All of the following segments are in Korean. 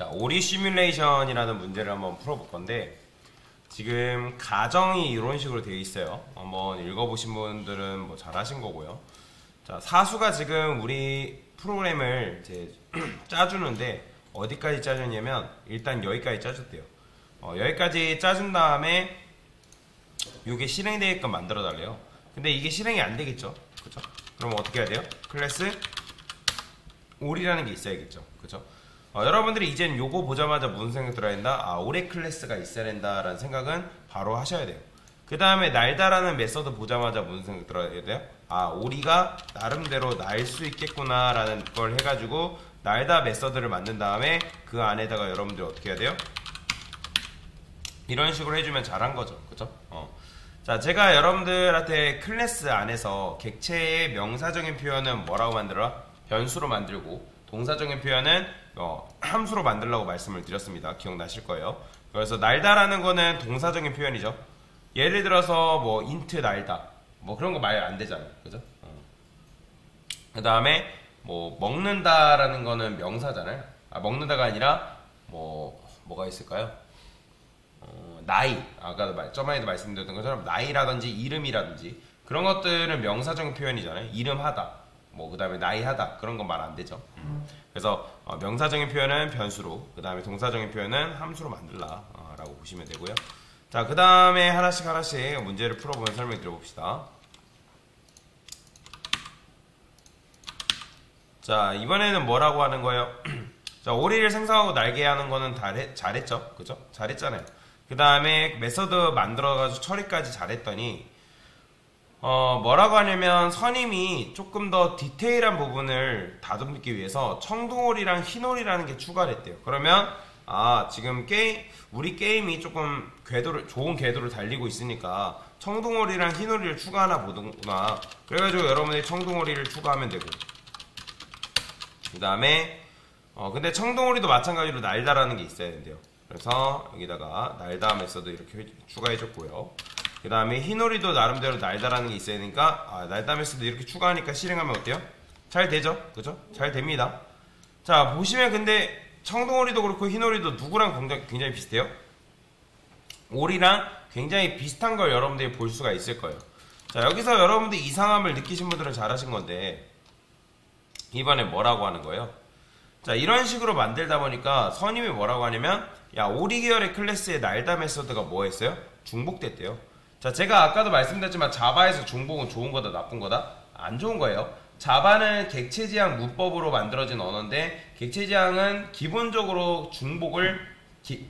자, 오리 시뮬레이션이라는 문제를 한번 풀어볼 건데, 지금 가정이 이런 식으로 되어 있어요. 한번 읽어보신 분들은 뭐 잘하신 거고요. 자, 사수가 지금 우리 프로그램을 이제 짜주는데, 어디까지 짜줬냐면 일단 여기까지 짜줬대요. 여기까지 짜준 다음에 이게 실행되게끔 만들어 달래요. 근데 이게 실행이 안 되겠죠, 그죠? 그럼 어떻게 해야 돼요? 클래스 올이라는 게 있어야겠죠, 그죠? 여러분들이 이젠 요거 보자마자 무슨 생각 들어야 된다? 아, 올의 클래스가 있어야 된다라는 생각은 바로 하셔야 돼요. 그 다음에 날다라는 메서드 보자마자 무슨 생각 들어야 돼요? 아, 오리가 나름대로 날 수 있겠구나 라는 걸 해가지고 날다 메서드를 만든 다음에 그 안에다가 여러분들이 어떻게 해야 돼요? 이런 식으로 해주면 잘한 거죠, 그죠? 자, 제가 여러분들한테 클래스 안에서 객체의 명사적인 표현은 뭐라고 만들어? 변수로 만들고, 동사적인 표현은 함수로 만들라고 말씀을 드렸습니다. 기억나실 거예요. 그래서 날다라는 거는 동사적인 표현이죠. 예를 들어서 뭐 인트 날다 뭐 그런 거 말 안 되잖아요, 그죠? 그 다음에 뭐 먹는다라는 거는 명사잖아요. 먹는다가 아니라 뭐가 있을까요? 나이, 아까도 저번에도 말씀드렸던 것처럼 나이라든지 이름이라든지 그런 것들은 명사적인 표현이잖아요. 이름하다, 그 다음에 나이하다, 그런 건 말 안 되죠. 그래서 명사적인 표현은 변수로, 그 다음에 동사적인 표현은 함수로 만들라 라고 보시면 되고요. 자, 그 다음에 하나씩 문제를 풀어보면 설명 드려봅시다. 자, 이번에는 뭐라고 하는 거예요? 자, 오리를 생성하고 날게 하는 거는 잘했죠, 그죠? 잘했잖아요. 그 다음에 메서드 만들어가지고 처리까지 잘했더니 뭐라고 하냐면 선임이 조금 더 디테일한 부분을 다듬기 위해서 청둥오리랑 흰오리라는 게 추가됐대요. 그러면 지금 우리 게임이 조금 좋은 궤도를 달리고 있으니까 청둥오리랑 흰오리를 추가하나 보구나. 그래가지고 여러분들이 청둥오리를 추가하면 되고, 그 다음에 근데 청둥오리도 마찬가지로 날다라는 게 있어야 된대요. 그래서 여기다가 날다 메서드 이렇게 추가해줬고요. 그 다음에 흰오리도 나름대로 날다라는 게 있어야 되니까 날다 메서드 이렇게 추가하니까 실행하면 어때요? 잘 되죠? 그죠? 잘 됩니다. 자, 보시면 근데 청둥오리도 그렇고 흰오리도 누구랑 굉장히 비슷해요? 오리랑 굉장히 비슷한 걸 여러분들이 볼 수가 있을 거예요. 자, 여기서 여러분들이 이상함을 느끼신 분들은 잘하신 건데, 이번에 뭐라고 하는 거예요? 자, 이런 식으로 만들다 보니까 선임이 뭐라고 하냐면, 야, 오리 계열의 클래스의 날다 메서드가 뭐 했어요? 중복됐대요. 자, 제가 아까도 말씀드렸지만 자바에서 중복은 좋은 거다 나쁜 거다? 안 좋은 거예요. 자바는 객체지향 문법으로 만들어진 언어인데, 객체지향은 기본적으로 중복을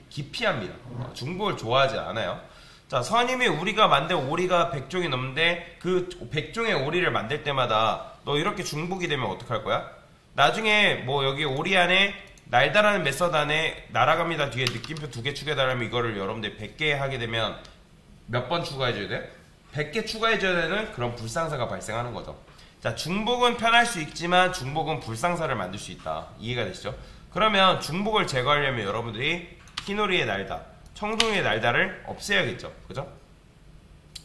기피합니다. 중복을 좋아하지 않아요. 자, 선임이 우리가 만든 오리가 100종이 넘는데 그 100종의 오리를 만들 때마다 너 이렇게 중복이 되면 어떡할 거야? 나중에 여기 오리 안에 날다라는 메서드 안에 날아갑니다 뒤에 느낌표 2개 추가해달라면 이거를 여러분들 100개 하게 되면 몇 번 추가해줘야 돼? 100개 추가해줘야 되는 그런 불상사가 발생하는 거죠. 자, 중복은 편할 수 있지만 중복은 불상사를 만들 수 있다. 이해가 되시죠? 그러면 중복을 제거하려면 여러분들이 흰오리의 날다, 청둥이의 날다를 없애야겠죠, 그죠?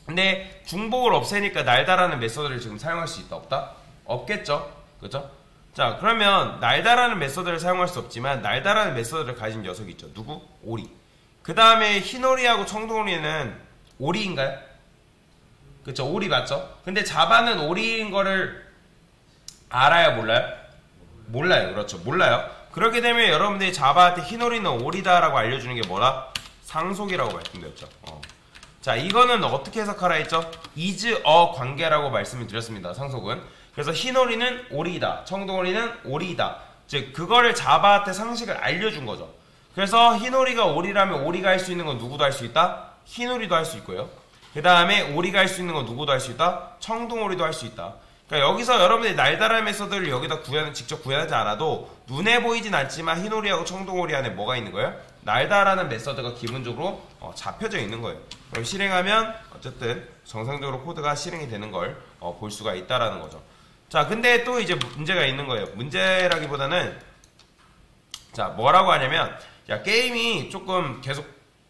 근데 중복을 없애니까 날다라는 메서드를 지금 사용할 수 있다, 없다? 없겠죠, 그죠? 자, 그러면 날다라는 메서드를 사용할 수 없지만 날다라는 메서드를 가진 녀석이 있죠. 누구? 오리. 그 다음에 흰오리하고 청둥오리는 오리인가요? 그쵸, 오리 맞죠? 근데 자바는 오리인 거를 알아요, 몰라요? 몰라요, 그렇죠, 몰라요. 그렇게 되면 여러분들이 자바한테 흰오리는 오리다라고 알려주는 게 뭐라? 상속이라고 말씀드렸죠. 자, 이거는 어떻게 해석하라 했죠? is a 관계라고 말씀을 드렸습니다, 상속은. 그래서 흰오리는 오리다, 청둥오리는 오리다. 즉 그거를 자바한테 상식을 알려준 거죠. 그래서 흰오리가 오리라면 오리가 할 수 있는 건 누구도 할 수 있다? 흰오리도 할 수 있고요. 그 다음에 오리가 할 수 있는 건 누구도 할 수 있다? 청둥오리도 할 수 있다. 그러니까 여기서 여러분들이 날다라는 메서드를 여기다 직접 구현하지 않아도 눈에 보이진 않지만 흰오리하고 청둥오리 안에 뭐가 있는 거예요? 날다라는 메서드가 기본적으로 잡혀져 있는 거예요. 그럼 실행하면 어쨌든 정상적으로 코드가 실행이 되는 걸 볼 수가 있다라는 거죠. 자, 근데 또 이제 문제가 있는 거예요. 문제라기보다는, 자, 뭐라고 하냐면, 야, 게임이 조금 계속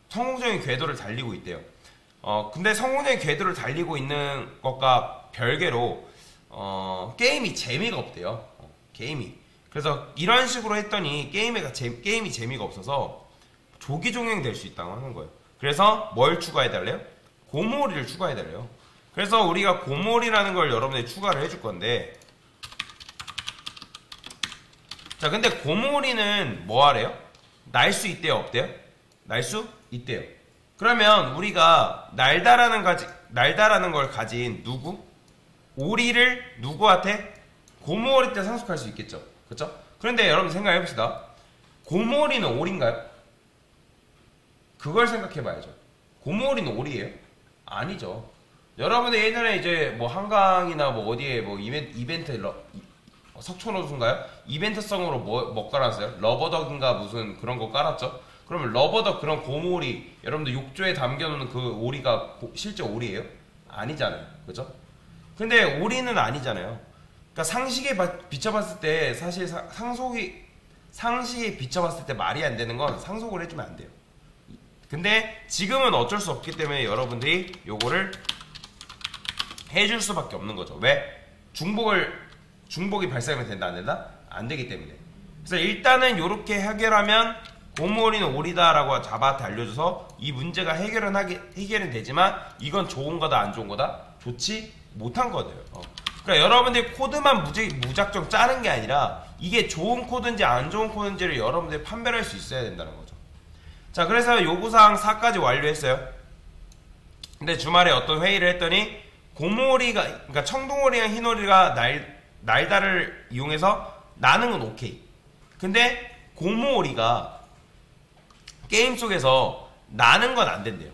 성공적인 궤도를 달리고 있대요. 근데 성공적인 궤도를 달리고 있는 것과 별개로 게임이 재미가 없대요. 게임이. 그래서 이런 식으로 했더니 게임이 재미가 없어서 조기 종영 될 수 있다고 하는 거예요. 그래서 뭘 추가해달래요? 고모리를 추가해달래요. 그래서 우리가 고모리라는 걸 여러분들이 추가를 해줄 건데, 자, 근데 고모리는 뭐 하래요? 날 수 있대요, 없대요? 날 수 있대요. 그러면 우리가 날다라는 걸 가진 누구? 오리를 누구한테? 고모리 때 상속할 수 있겠죠. 그쵸? 그런데 여러분 생각해봅시다. 고모리는 오리인가요? 그걸 생각해봐야죠. 고모리는 오리예요? 아니죠. 여러분들 예전에 이제 뭐 한강이나 뭐 어디에 뭐 이벤트 석촌호수인가요? 이벤트성으로 뭐 깔았어요? 러버덕인가 무슨 그런 거 깔았죠? 그러면 러버덕 그런 고모리, 여러분들 욕조에 담겨놓는 그 오리가 실제 오리예요? 아니잖아요. 그죠? 근데 오리는 아니잖아요. 그러니까 상식에 비춰봤을 때 사실 상식에 비춰봤을 때 말이 안 되는 건 상속을 해주면 안 돼요. 근데 지금은 어쩔 수 없기 때문에 여러분들이 요거를 해줄 수밖에 없는 거죠. 왜? 중복이 발생하면 된다 안 된다? 안 되기 때문에. 그래서 일단은 요렇게 해결하면 고모리는 오리다라고 자바한테 알려줘서 이 문제가 해결은 되지만 이건 좋은 거다 안 좋은 거다? 좋지 못한 거예요. 그러니까 여러분들이 코드만 무작정 짜는 게 아니라 이게 좋은 코드인지 안 좋은 코드인지를 여러분들이 판별할 수 있어야 된다는 거죠. 자, 그래서 요구사항 4까지 완료했어요. 근데 주말에 어떤 회의를 했더니 그러니까 청동오리랑 흰오리가 날다를 이용해서 나는 건 오케이. 근데 고모오리가 게임 속에서 나는 건 안 된대요.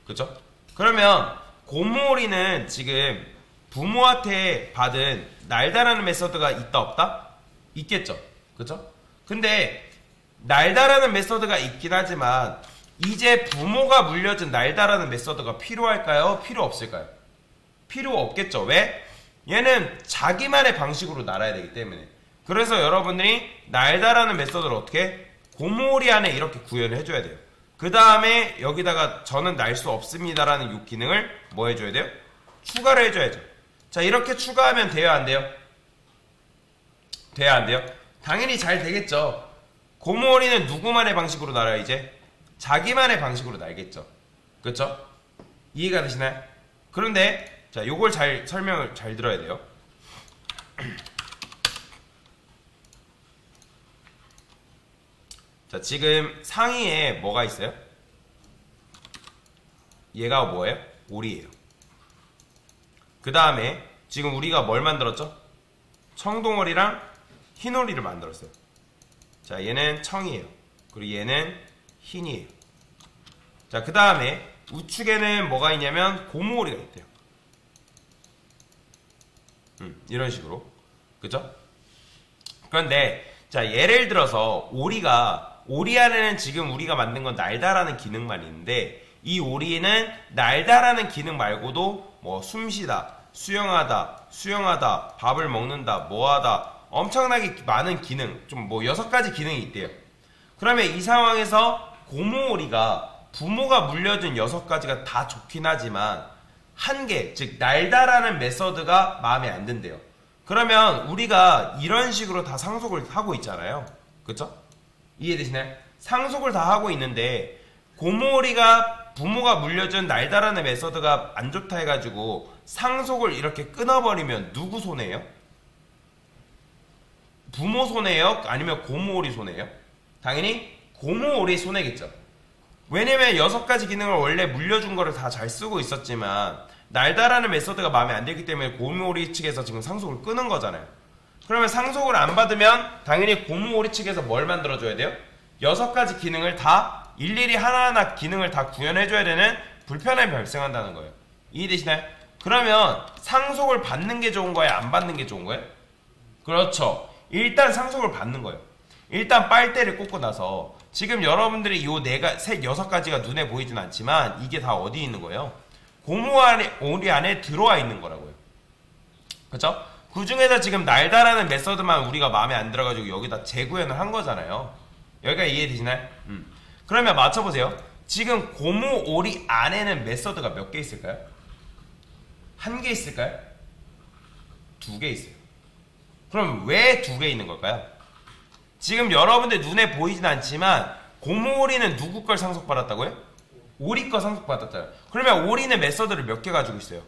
그쵸? 그러면 고모오리는 지금 부모한테 받은 날다라는 메서드가 있다 없다? 있겠죠. 그쵸? 근데 날다라는 메서드가 있긴 하지만 이제 부모가 물려준 날다라는 메서드가 필요할까요? 필요 없을까요? 필요 없겠죠. 왜? 얘는 자기만의 방식으로 날아야 되기 때문에. 그래서 여러분들이 날다라는 메서드를 어떻게? 고모리 안에 이렇게 구현을 해줘야 돼요. 그 다음에 여기다가 저는 날 수 없습니다라는 요 기능을 뭐 해줘야 돼요? 추가를 해줘야죠. 자, 이렇게 추가하면 돼요 안 돼요? 돼요 안 돼요? 당연히 잘 되겠죠. 고모리는 누구만의 방식으로 날아요 이제? 자기만의 방식으로 날겠죠. 그렇죠? 이해가 되시나요? 그런데 자, 요걸 설명을 잘 들어야 돼요. 자, 지금 상위에 뭐가 있어요? 얘가 뭐예요? 오리예요. 그 다음에 지금 우리가 뭘 만들었죠? 청동오리랑 흰오리를 만들었어요. 자, 얘는 청이에요. 그리고 얘는 흰이에요. 자, 그 다음에 우측에는 뭐가 있냐면 고무오리가 있대요. 이런 식으로. 그죠? 그런데 자, 예를 들어서 오리 안에는 지금 우리가 만든 건 날다라는 기능만 있는데 이 오리는 날다라는 기능 말고도 뭐 숨쉬다, 수영하다, 밥을 먹는다, 뭐하다 엄청나게 많은 기능, 좀 뭐 6가지 기능이 있대요. 그러면 이 상황에서 고모오리가 부모가 물려준 6가지가 다 좋긴 하지만 한 개, 즉 날다라는 메서드가 마음에 안 든대요. 그러면 우리가 이런 식으로 다 상속을 하고 있잖아요. 그쵸? 이해되시나요? 상속을 다 하고 있는데 고모오리가 부모가 물려준 날다라는 메서드가 안 좋다 해가지고 상속을 이렇게 끊어버리면 누구 손해예요? 부모 손해예요? 아니면 고모오리 손해예요? 당연히 고모오리 손해겠죠. 왜냐면 6가지 기능을 원래 물려준 거를 다 잘 쓰고 있었지만 날다라는 메서드가 마음에 안 들기 때문에 고모오리 측에서 지금 상속을 끊은 거잖아요. 그러면 상속을 안 받으면 당연히 고모오리 측에서 뭘 만들어줘야 돼요? 6가지 기능을 다 일일이 하나하나 기능을 다 구현해줘야 되는 불편함이 발생한다는 거예요. 이해되시나요? 그러면 상속을 받는 게 좋은 거예요? 안 받는 게 좋은 거예요? 그렇죠. 일단 상속을 받는 거예요. 일단 빨대를 꽂고 나서 지금 여러분들이 이 6가지가 눈에 보이진 않지만 이게 다 어디 있는 거예요? 고모오리 안에 들어와 있는 거라고요. 그쵸? 그 중에서 지금 날다라는 메서드만 우리가 마음에 안 들어가지고 여기다 재구현을 한 거잖아요. 여기가 이해되시나요? 그러면 맞춰보세요. 지금 고모오리 안에는 메서드가 몇 개 있을까요? 1개 있을까요? 2개 있어요. 그럼 왜 2개 있는 걸까요? 지금 여러분들 눈에 보이진 않지만 고모오리는 누구 걸 상속받았다고요? 오리 거 상속받았잖아요. 그러면 오리는 메서드를 몇 개 가지고 있어요?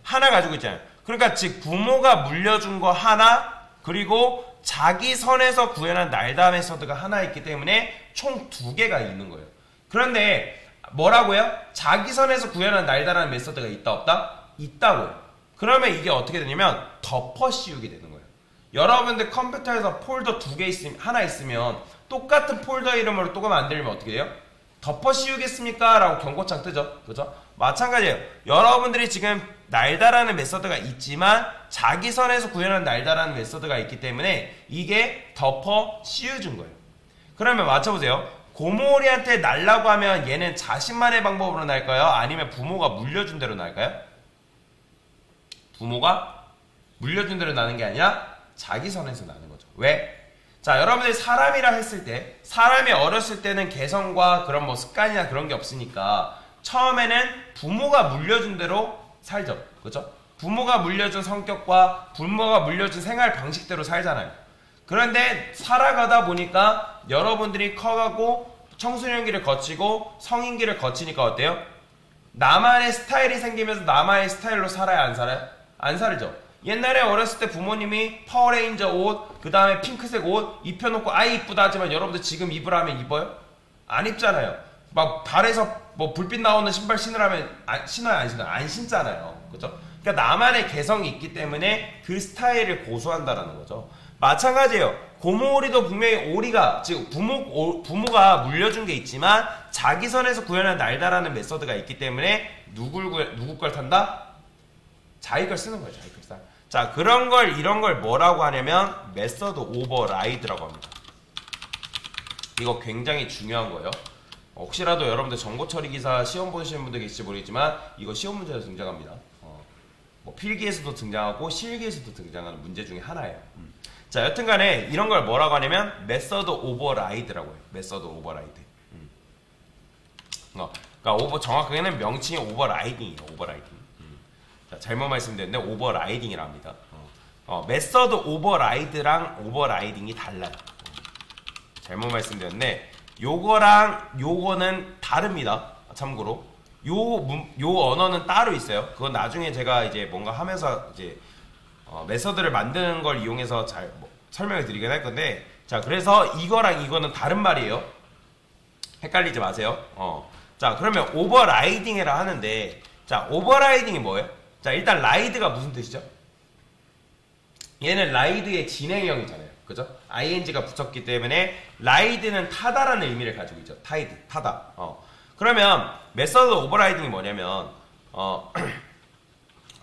하나 가지고 있잖아요. 그러니까 즉 부모가 물려준 거 하나, 그리고 자기 선에서 구현한 날다 메서드가 하나 있기 때문에 총 2개가 있는 거예요. 그런데 뭐라고요? 자기 선에서 구현한 날다라는 메서드가 있다 없다? 있다고요. 그러면 이게 어떻게 되냐면 덮어 씌우게 되는 거예요. 여러분들 컴퓨터에서 폴더 2개 있으면, 하나 있으면 똑같은 폴더 이름으로 또 만들면 어떻게 돼요? 덮어 씌우겠습니까? 라고 경고창 뜨죠. 그죠? 마찬가지예요. 여러분들이 지금 날다라는 메서드가 있지만 자기 선에서 구현한 날다라는 메서드가 있기 때문에 이게 덮어 씌워준 거예요. 그러면 맞춰보세요. 고모오리한테 날라고 하면 얘는 자신만의 방법으로 날까요? 아니면 부모가 물려준 대로 날까요? 부모가 물려준 대로 나는 게 아니라 자기 선에서 나는 거죠. 왜? 자, 여러분들이 사람이라 했을 때, 사람이 어렸을 때는 개성과 그런 뭐 습관이나 그런 게 없으니까 처음에는 부모가 물려준 대로 살죠. 그죠? 부모가 물려준 성격과 부모가 물려준 생활 방식대로 살잖아요. 그런데 살아가다 보니까 여러분들이 커가고 청소년기를 거치고 성인기를 거치니까 어때요? 나만의 스타일이 생기면서 나만의 스타일로 살아야 안 살아요? 안 살죠. 옛날에 어렸을 때 부모님이 파워레인저 옷, 그 다음에 핑크색 옷 입혀놓고 아이 이쁘다 하지만 여러분들 지금 입으라면 입어요? 안 입잖아요. 막 발에서 뭐 불빛 나오는 신발 신으라면 신어요 안 신어요? 안 신잖아요. 그죠? 그러니까 나만의 개성이 있기 때문에 그 스타일을 고수한다라는 거죠. 마찬가지예요. 고모오리도 분명히 오리가, 즉 부모가 물려준 게 있지만 자기 선에서 구현한 날다라는 메서드가 있기 때문에 누구 걸 탄다? 자기 걸 쓰는 거예요. 자기 걸 써. 자, 그런 걸, 이런 걸 뭐라고 하냐면 메서드 오버라이드라고 합니다. 이거 굉장히 중요한 거예요. 혹시라도 여러분들 정보 처리 기사 시험 보시는 분들 계실지 모르겠지만 이거 시험 문제에서 등장합니다. 뭐 필기에서도 등장하고 실기에서도 등장하는 문제 중에 하나예요. 자, 여튼간에 이런 걸 뭐라고 하냐면 메서드 오버라이드라고 해요. 메서드 오버라이드. 그러니까 정확하게는 명칭이 오버라이딩이에요. 오버라이딩. 자, 잘못 말씀드렸는데 오버라이딩이라 합니다. 메서드 오버라이드랑 오버라이딩이 달라요. 잘못 말씀드렸는데 요거랑 요거는 다릅니다. 참고로 요 언어는 따로 있어요. 그건 나중에 제가 이제 뭔가 하면서 이제 메서드를 만드는 걸 이용해서 잘 설명을 드리긴 할 건데, 자, 그래서 이거랑 이거는 다른 말이에요. 헷갈리지 마세요. 자, 그러면 오버라이딩이라 하는데, 자, 오버라이딩이 뭐예요? 자, 일단 라이드가 무슨 뜻이죠? 얘는 라이드의 진행형이잖아요. 그죠? ing가 붙었기 때문에 라이드는 타다라는 의미를 가지고 있죠. 타이드, 타다. 그러면 메서드 오버라이딩이 뭐냐면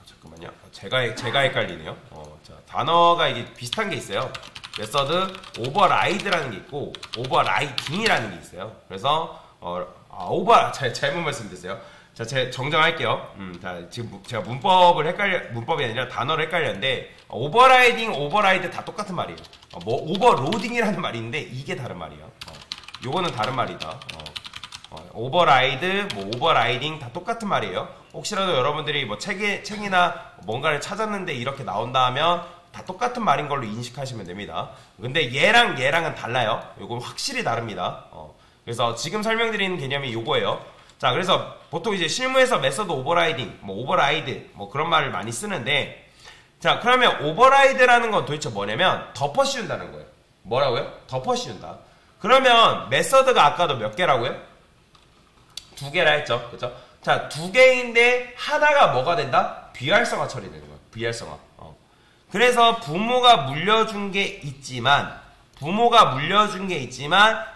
잠깐만요. 제가 헷갈리네요. 자, 단어가 이게 비슷한 게 있어요. 메서드 오버라이드라는 게 있고 오버라이딩이라는 게 있어요. 그래서 잘못 말씀드렸어요. 자, 제가 정정할게요. 자, 지금 제가 문법이 아니라 단어를 헷갈렸는데, 오버라이드 다 똑같은 말이에요. 뭐, 오버로딩이라는 말이 있는데, 이게 다른 말이에요. 요거는 다른 말이다. 오버라이드, 뭐, 오버라이딩 다 똑같은 말이에요. 혹시라도 여러분들이 뭐, 책이나 뭔가를 찾았는데 이렇게 나온다 하면, 다 똑같은 말인 걸로 인식하시면 됩니다. 근데 얘랑은 달라요. 요건 확실히 다릅니다. 그래서 지금 설명드리는 개념이 요거예요. 자, 그래서 보통 이제 실무에서 메서드 오버라이딩, 뭐 오버라이드, 뭐 그런 말을 많이 쓰는데, 자, 그러면 오버라이드라는 건 도대체 뭐냐면 덮어 씌운다는 거예요. 뭐라고요? 덮어 씌운다. 그러면 메서드가 아까도 몇 개라고요? 2개라 했죠. 그죠? 자, 2개인데 하나가 뭐가 된다? 비활성화 처리되는 거예요. 비활성화. 그래서 부모가 물려준 게 있지만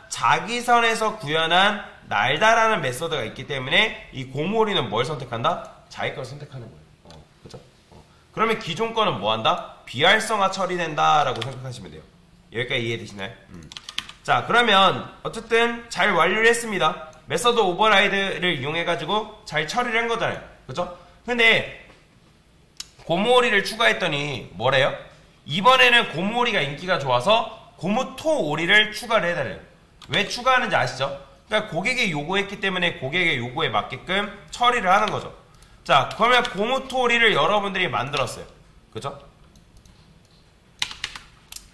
자기 선에서 구현한 날다라는 메서드가 있기 때문에 이 고모오리는 뭘 선택한다? 자기 걸 선택하는 거예요. 그죠? 그러면 기존 거는 뭐 한다? 비활성화 처리된다 라고 생각하시면 돼요. 여기까지 이해되시나요? 자, 그러면 어쨌든 잘 완료를 했습니다. 메서드 오버라이드를 이용해가지고 잘 처리를 한 거잖아요. 그죠? 근데 고모오리를 추가했더니 뭐래요? 이번에는 고모오리가 인기가 좋아서 고무토오리를 추가를 해달래요. 왜 추가하는지 아시죠? 그러니까 고객이 요구했기 때문에 고객의 요구에 맞게끔 처리를 하는 거죠. 자, 그러면 고무토오리를 여러분들이 만들었어요. 그죠?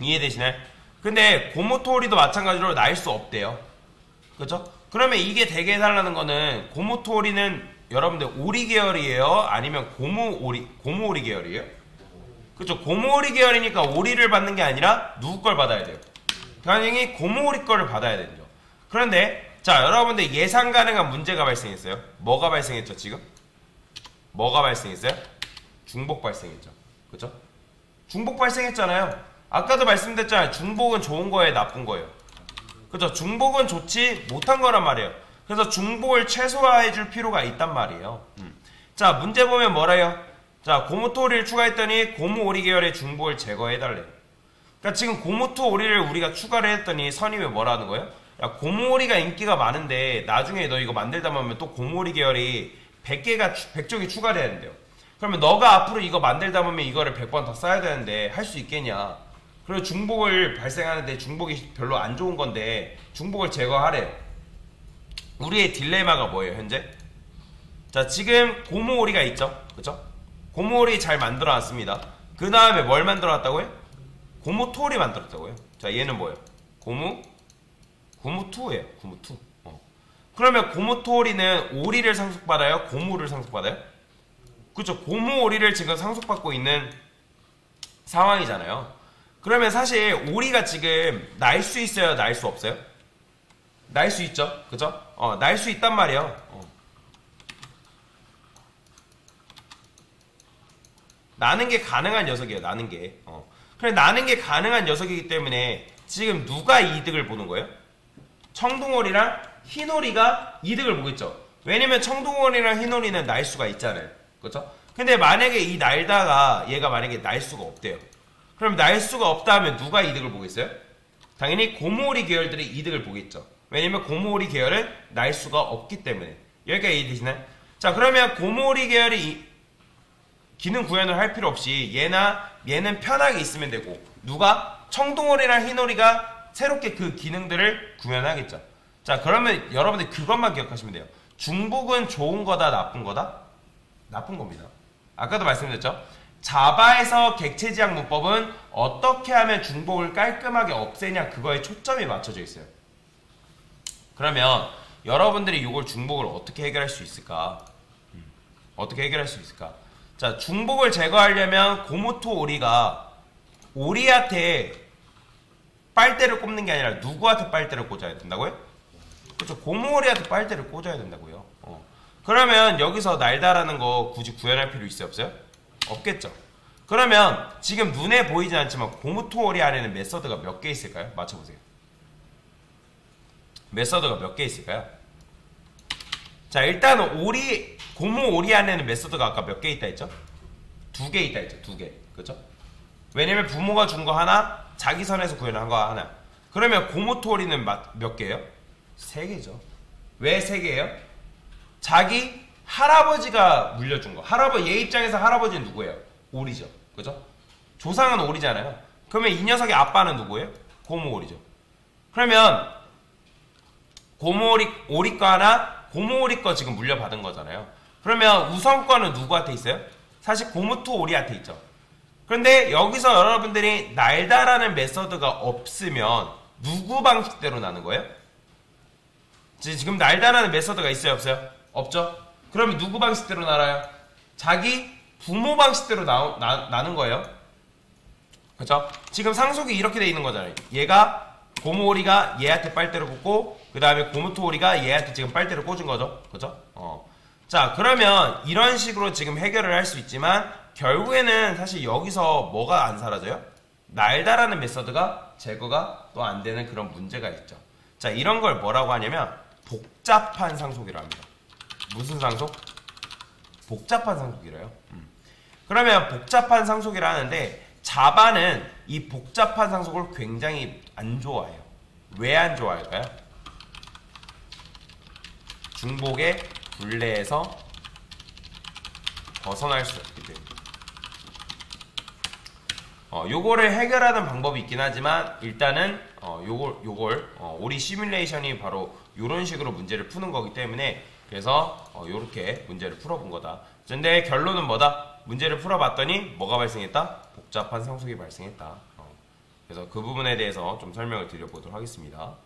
이해되시나요? 근데 고무토오리도 마찬가지로 날 수 없대요. 그죠? 그러면 이게 되게 해달라는 거는 고무토오리는 여러분들 오리 계열이에요? 아니면 고무오리 계열이에요? 그죠? 고무오리 계열이니까 오리를 받는 게 아니라 누구 걸 받아야 돼요? 당연히 고무오리 거를 받아야 되죠. 그런데 자, 여러분들 예상 가능한 문제가 발생했어요. 뭐가 발생했죠, 지금? 뭐가 발생했어요? 중복 발생했죠. 그죠? 중복 발생했잖아요. 아까도 말씀드렸잖아요. 중복은 좋은 거예요, 나쁜 거예요? 그죠? 중복은 좋지 못한 거란 말이에요. 그래서 중복을 최소화해 줄 필요가 있단 말이에요. 자, 문제 보면 뭐래요? 자, 고무토오리를 추가했더니 고무오리 계열의 중복을 제거해 달래요. 그러니까 지금 고무토오리를 우리가 추가를 했더니 선임이 뭐라는 거예요? 야, 고무오리가 인기가 많은데 나중에 너 이거 만들다 보면 또 고무오리 계열이 100쪽이 추가돼야 된대요. 그러면 너가 앞으로 이거 만들다 보면 이거를 100번 더 써야 되는데 할 수 있겠냐? 그리고 중복을 발생하는데 중복이 별로 안 좋은 건데 중복을 제거하래요. 우리의 딜레마가 뭐예요, 현재? 자, 지금 고무오리가 있죠? 그쵸? 고무오리 잘 만들어 놨습니다. 그 다음에 뭘 만들어 놨다고요? 고무토오리 만들었다고요. 자, 얘는 뭐예요? 고무투예요. 고무투. 그러면 고무토오리는 오리를 상속받아요? 고무를 상속받아요? 그쵸? 고무오리를 지금 상속받고 있는 상황이잖아요. 그러면 사실 오리가 지금 날 수 있어요? 날 수 없어요? 날 수 있죠? 그죠? 날 수 있단 말이에요. 나는 게 가능한 녀석이에요. 나는 게. 그래, 나는 게 가능한 녀석이기 때문에 지금 누가 이득을 보는 거예요? 청둥오리랑 흰오리가 이득을 보겠죠. 왜냐면 청둥오리랑 흰오리는 날 수가 있잖아요. 그렇죠? 근데 만약에 이 날다가 얘가 만약에 날 수가 없대요. 그럼 날 수가 없다 하면 누가 이득을 보겠어요? 당연히 고무오리 계열들이 이득을 보겠죠. 왜냐면 고무오리 계열은 날 수가 없기 때문에. 여기까지 이해되시나요? 자, 그러면 고무오리 계열이 기능 구현을 할 필요 없이 얘는 편하게 있으면 되고, 누가? 청둥오리랑 흰오리가 새롭게 그 기능들을 구현하겠죠. 자, 그러면 여러분들 그것만 기억하시면 돼요. 중복은 좋은 거다, 나쁜 거다? 나쁜 겁니다. 아까도 말씀드렸죠? 자바에서 객체지향 문법은 어떻게 하면 중복을 깔끔하게 없애냐, 그거에 초점이 맞춰져 있어요. 그러면 여러분들이 이걸 중복을 어떻게 해결할 수 있을까? 어떻게 해결할 수 있을까? 자, 중복을 제거하려면 고무토오리가 오리한테 빨대를 꼽는 게 아니라 누구한테 빨대를 꽂아야 된다고요? 그렇죠. 고무오리한테 빨대를 꽂아야 된다고요. 그러면 여기서 날다라는 거 굳이 구현할 필요 있어요, 없어요? 없겠죠. 그러면 지금 눈에 보이진 않지만 고무토오리 안에는 메서드가 몇 개 있을까요? 맞춰보세요. 메서드가 몇 개 있을까요? 자, 일단 고무오리 안에는 메서드가 아까 몇 개 있다 했죠? 2개 있다 했죠. 2개. 그죠? 왜냐면 부모가 준 거 하나, 자기 선에서 구현한 거 하나. 그러면 고무토오리는 몇 개예요? 3개죠. 왜 3개예요? 자기 할아버지가 물려준 거. 얘 입장에서 할아버지는 누구예요? 오리죠. 그죠? 조상은 오리잖아요. 그러면 이 녀석의 아빠는 누구예요? 고무오리죠. 그러면 오리 거 하나, 고무오리 거 지금 물려받은 거잖아요. 그러면 우선권은 누구한테 있어요? 사실 고무토오리한테 있죠. 그런데 여기서 여러분들이 날다라는 메서드가 없으면 누구 방식대로 나는 거예요? 지금 날다라는 메서드가 있어요, 없어요? 없죠? 그러면 누구 방식대로 날아요? 자기 부모 방식대로 나는 거예요. 그죠? 지금 상속이 이렇게 돼 있는 거잖아요. 고무오리가 얘한테 빨대를 꽂고, 그 다음에 고무토오리가 얘한테 지금 빨대를 꽂은 거죠. 그죠? 자, 그러면 이런 식으로 지금 해결을 할 수 있지만, 결국에는 사실 여기서 뭐가 안 사라져요? 날다라는 메서드가 제거가 또 안 되는 그런 문제가 있죠. 자, 이런 걸 뭐라고 하냐면, 복잡한 상속이라고 합니다. 무슨 상속? 복잡한 상속이래요. 그러면 복잡한 상속이라 하는데, 자바는 이 복잡한 상속을 굉장히 안 좋아해요. 왜 안 좋아할까요? 중복의 굴레에서 벗어날 수 없기 때문에. 요거를 해결하는 방법이 있긴 하지만 일단은 요걸 오리 시뮬레이션이 바로 요런 식으로 문제를 푸는 거기 때문에, 그래서 요렇게 문제를 풀어본 거다. 근데 결론은 뭐다? 문제를 풀어봤더니 뭐가 발생했다? 복잡한 상속이 발생했다. 그래서 그 부분에 대해서 좀 설명을 드려보도록 하겠습니다.